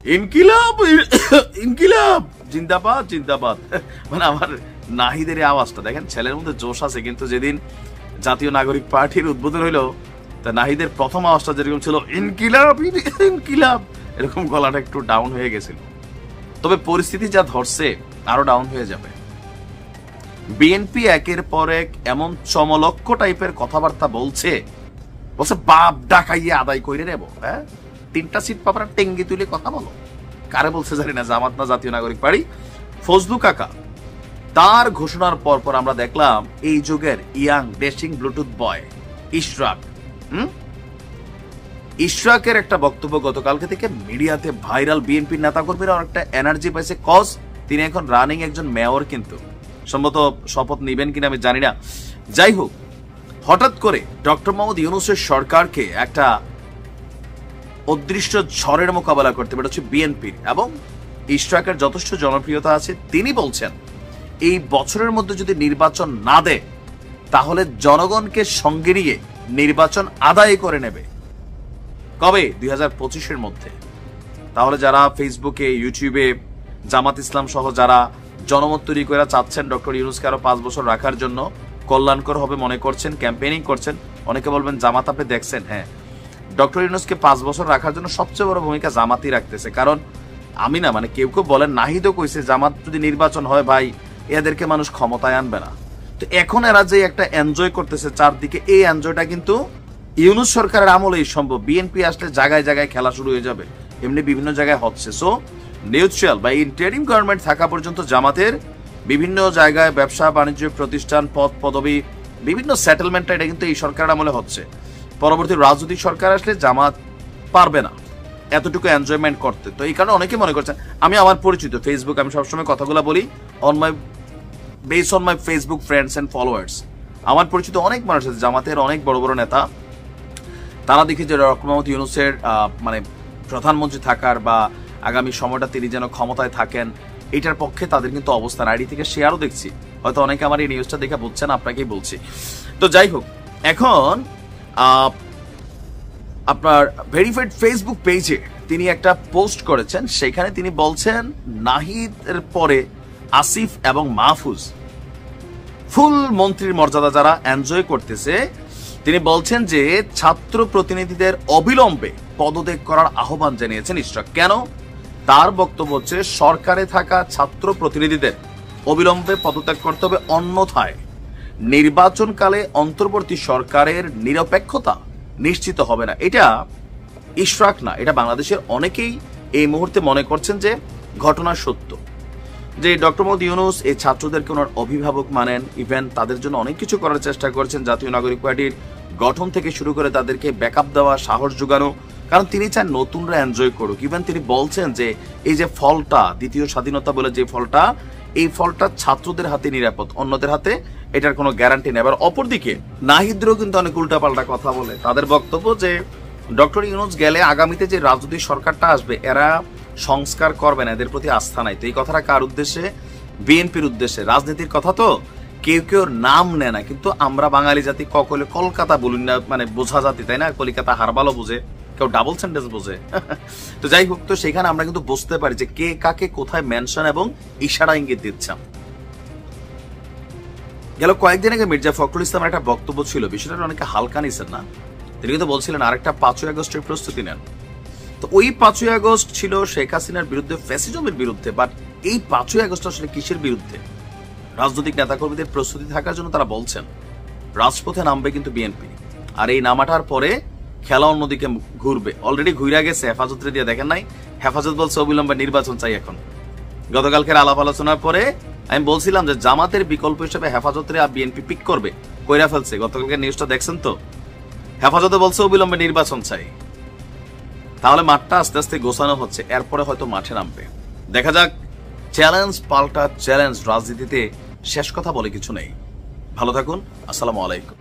ইনকিলাব ইনকিলাব জিন্দাবাদ জিন্দাবাদ। মানে আমার নাহিদের আওয়াজটা দেখেন, ছেলের মধ্যে জোশ আছে, কিন্তু যেদিন জাতীয় নাগরিক পার্টির উদ্বোধন হইলো তা নাহিদের প্রথম আওয়াজটা যেরকম ছিল ইনকিলাব ইনকিলাব, এরকম গলাটা একটু ডাউন হয়ে গেছিল। তবে পরিস্থিতি যা ধরছে আরো ডাউন হয়ে যাবে। বিএনপি একের পর এক এমন চমলক্ষ টাইপের কথাবার্তা বলছে বাপ ডাকাইয়ে আদায় করে নেব, হ্যাঁ 3টা সিট পাবার টেঙ্গি তুলে কথা বলো। কারে বলছে জানি না, জামাত না জাতীয় নাগরিক পার্টি। ফজলু কাকা তার ঘোষণার পর পর আমরা দেখলাম এই যুগের ইয়াং ডেশিং ব্লুটুথ বয় ইশরাক, ইশরাকের একটা বক্তব্য গতকালকে থেকে মিডিয়াতে ভাইরাল। বিএনপির নেতা কর্মীরা অনেকটা এনার্জি পাইছে, কজ তিনি এখন রানিং একজন মেয়র, কিন্তু সম্ভবত শপথ নিবেন কিনা আমি জানি না। যাই হোক, হঠাৎ করে ডক্টর মোহাম্মদ ইউনূসের সরকারকে একটা অদৃশ্য ঝড়ের মোকাবেলা করতে পারে হচ্ছে বিএনপির, এবং ইশরাকের যথেষ্ট জনপ্রিয়তা আছে। তিনি বলছেন এই বছরের মধ্যে যদি নির্বাচন না দেয় তাহলে জনগণকে সঙ্গে নিয়ে নির্বাচন আদায় করে নেবে। কবে? 2025-এর মধ্যে। তাহলে যারা ফেসবুকে ইউটিউবে জামাত ইসলাম সহ যারা জনমত তৈরি করে চাচ্ছেন ডক্টর ইউনূসকে আরো 5 বছর রাখার জন্য, কল্যাণকর হবে মনে করছেন, ক্যাম্পেইনিং করছেন, অনেকে বলবেন জামাত আপনি দেখছেন, হ্যাঁ ডক্টর ইউনূসকে 5 বছর রাখার জন্য সবচেয়ে বড় ভূমিকা জামাতই রাখতেছে। কারণ আমি না, মানে কেউ কেউ বলেন নাহিদও কইছে জামাত যদি নির্বাচন হয় ভাই এদেরকে মানুষ ক্ষমতায় আনবে না। তো এখন এরা যে একটা এনজয় করতেছে চারদিকে, এই এনজয়টা কিন্তু ইউনূস সরকারের আমলেই সম্ভব। বিএনপি আসলে জায়গায় জায়গায় খেলা শুরু হয়ে যাবে, এমনি বিভিন্ন জায়গায় হচ্ছে। সো নিউট্রাল বা ইন্টারিম গভর্নমেন্ট থাকা পর্যন্ত জামাতের বিভিন্ন জায়গায় ব্যবসা বাণিজ্য প্রতিষ্ঠান পদ পদবি বিভিন্ন সেটেলমেন্টটা এটা কিন্তু এই সরকারের আমলে হচ্ছে। পরবর্তী রাজনৈতিক সরকার আসলে জামাত পারবে না এতটুকু এনজয়মেন্ট করতে। তো এই কারণে অনেকে মনে করছেন, আমি আমার পরিচিত ফেসবুক, আমি সবসময় কথাগুলো বলি on my base on my Facebook friends and followers. আমার পরিচিত অনেক মানুষ আছে জামাতের অনেক বড় বড় নেতা, তারা দেখি যে ডক্টর মোহাম্মদ ইউনূসের মানে প্রধানমন্ত্রী থাকার বা আগামী সময়টা তিনি যেন ক্ষমতায় থাকেন এটার পক্ষে তাদের কিন্তু অবস্থান। আইডি থেকে শেয়ারও দেখছি, হয়তো অনেকে আমার এই নিউজটা দেখে বুঝছেন, আপনাকেই বলছি। তো যাই হোক, এখন আপনার ভেরিফাইড ফেসবুক পেজে তিনি একটা পোস্ট করেছেন, সেখানে তিনি বলছেন নাহিদের পরে আসিফ এবং মাহফুজ ফুল মন্ত্রীর মর্যাদা যারা এনজয় করতেছে, তিনি বলছেন যে ছাত্র প্রতিনিধিদের অবিলম্বে পদত্যাগ করার আহ্বান জানিয়েছেন ইশরাক। কেন? তার বক্তব্য হচ্ছে সরকারে থাকা ছাত্র প্রতিনিধিদের অবিলম্বে পদত্যাগ করতে হবে, অন্যথায় নির্বাচনকালে অন্তর্বর্তী সরকারের নিরপেক্ষতা নিশ্চিত হবে না। এটা ইশরাক না, এটা বাংলাদেশের অনেকেই এই মুহূর্তে মনে করছেন যে ঘটনা সত্য, যে ডক্টর মোহাম্মদ ইউনূস এই ছাত্রদেরকে ওনার অভিভাবক মানেন, ইভেন তাদের জন্য অনেক কিছু করার চেষ্টা করছেন, জাতীয় নাগরিক পার্টির গঠন থেকে শুরু করে তাদেরকে ব্যাকআপ দেওয়া, সাহস যোগানো, কারণ তিনি চান নতুনরা এনজয় করুক। ইভেন তিনি বলছেন যে এই যে ফলটা, দ্বিতীয় স্বাধীনতা বলে যে ফলটা, এই ফলটা ছাত্রদের হাতে নিরাপদ, অন্যদের হাতে এটার কোনো গ্যারান্টি নেই। আবার অপরদিকে নাহিদরাও কিন্তু অনেক উল্টাপাল্টা কথা বলে। তাদের বক্তব্য যে ডক্টর ইউনূস গেলে আগামীতে যে রাজনৈতিক সরকারটা আসবে এরা সংস্কার করবে না, এদের প্রতি আস্থা নাই। তো এই কথাটা কার উদ্দেশ্যে? বিএনপির উদ্দেশ্যে। রাজনীতির কথা তো কেউ কেউ নাম নেয় না, কিন্তু আমরা বাঙালি জাতি কখনো কলকাতা বলুন না, মানে বোঝা জাতি, তাই না? কলিকাতা হারবালও বোঝে, কেউ ডাবল সেন্টেন্স বোঝে। তো যাই হোক, তো সেখানে আমরা কিন্তু বুঝতে পারি যে কে কাকে কোথায় মেনশন এবং ইশারা ইঙ্গিত দিচ্ছেন। গেল কয়েকদিন আগে মির্জা ফখরুল ইসলামের একটা বক্তব্য ছিল, বিষয়টা অনেকে হালকা নিছেন না। তিনি কিন্তু বলছিলেন আরেকটা 5ই আগস্টের প্রস্তুতি নেন। তো ওই 5ই আগস্ট ছিল শেখ হাসিনার বিরুদ্ধে, ফ্যাসিজমের বিরুদ্ধে। বাট এই 5ই আগস্ট আসলে কিসের বিরুদ্ধে? রাজনৈতিক নেতাকর্মীদের প্রস্তুতি থাকার জন্য তারা বলছেন রাজপথে নামবে কিন্তু বিএনপি, আর এই নামাটার পরে খেলা অন্যদিকে ঘুরবে। অলরেডি ঘুরে গেছে হেফাজতরে দিয়ে, দেখেন নাই? হেফাজত বলছে অবিলম্বে নির্বাচন চাই। এখন গতকালকের আলাপ আলোচনার পরে আমি বলছিলাম যে জামাতের বিকল্প হিসেবে হেফাজতরে বিএনপি পিক করবে, কইরা ফেলছে। গতকালকে নিউজটা দেখছেন তো? হেফাজতে বলছে অবিলম্বে নির্বাচন চাই। তাহলে মাঠটা আস্তে আস্তে গোছানো হচ্ছে, এরপরে হয়তো মাঠে নামবে। দেখা যাক। চ্যালেঞ্জ পাল্টা চ্যালেঞ্জ, রাজনীতিতে শেষ কথা বলে কিছু নেই। ভালো থাকুন, আসসালামু আলাইকুম।